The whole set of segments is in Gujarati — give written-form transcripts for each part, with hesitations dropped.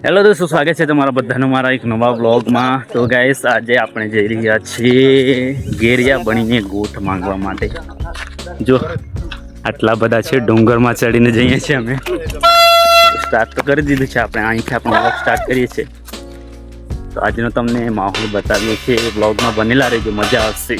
હેલો દોસ્તો, સ્વાગત છે તમારા બધાનું મારા એક નવા વ્લોગમાં। તો ગાઈસ, આજે આપણે જઈ રહ્યા છીએ ગેરિયા બનીને ગોઠ માંગવા માટે। જો આટલા બધા છે, ડુંગરમાં ચડીને જઈએ છીએ અમે। સ્ટાર્ટ તો કરી દીધું છે આપણે, અહીંથી આપણો વ્લોગ સ્ટાર્ટ કરીએ છીએ। તો આજનો તમને માહોલ બતાવીએ છીએ, વ્લોગમાં બનેલા રહેજો, મજા આવશે।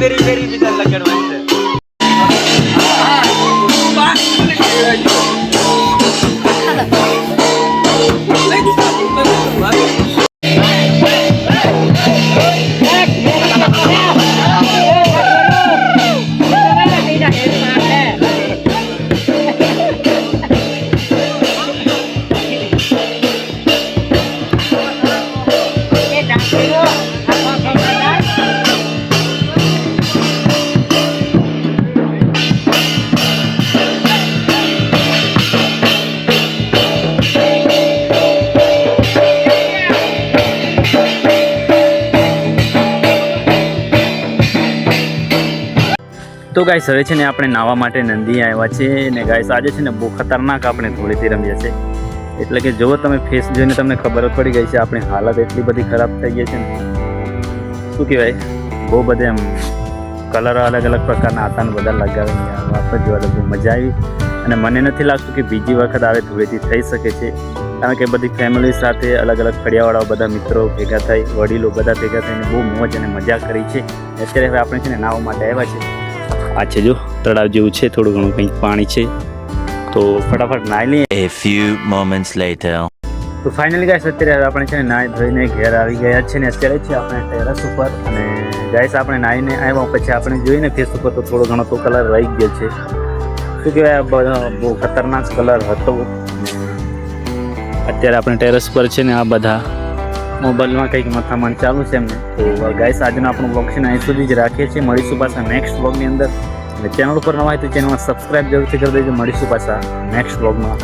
तेरी तेरी भी चल लगन वैसे તો ગાઈસ, હવે છે ને આપણે નાવા માટે નંદી આવ્યા છે ને ગાઈસ, આજે છે ને બહુ ખતરનાક આપણે ધૂળેટી રમીએ છે। એટલે કે જો તમે ફેસ જોઈને તમને ખબર પડી ગઈ છે આપણી હાલત એટલી બધી ખરાબ થઈ ગઈ છે ને, શું કહેવાય, બહુ બધે એમ કલર અલગ અલગ પ્રકારના હતા ને બધા લગાવીને આપણે જોવા બહુ મજા આવી। અને મને નથી લાગતું કે બીજી વખત આવે ધૂળેટી થઈ શકે છે, કારણ કે બધી ફેમિલી સાથે અલગ અલગ ફળિયાવાળાઓ બધા મિત્રો ભેગા થઈ, વડીલો બધા ભેગા થઈને બહુ મોજ અને મજા કરી છે। અત્યારે હવે આપણે છે ને નાવા માટે આવ્યા છે। આ છે જો તળાવ જેવું છે, થોડું ઘણું કંઈક પાણી છે, તો ફટાફટ નાહી લઈએ। A few moments later. તો ફાઇનલી ગાઈસ, અત્યારે હવે આપણે છે ને નાહી ધોઈને ઘેર આવી ગયા છે ને અત્યારે છે આપણે ટેરેસ ઉપર। અને ગાઈસ, આપણે નાહીને આવ્યા પછી આપણે જોઈને ફેસ ઉપર તો થોડો ઘણો તો કલર રહી ગયો છે, શું કહેવાય, બહુ ખતરનાક કલર હતો। અત્યારે આપણે ટેરેસ પર છે ને આ બધા મોબાઈલમાં કંઈક મથામણ ચાલુ છે એમને। તો ગાઈસ, આજનો આપણો બ્લોગ છે ને અહીં સુધી જ રાખીએ છીએ, મળીશું પાછા નેક્સ્ટ બ્લોગની અંદર। અને ચેનલ ઉપર નવા હોય તો ચેનલમાં સબસ્ક્રાઈબ જરૂરથી કરી દેજો। મળીશું પાછા નેક્સ્ટ બ્લોગમાં।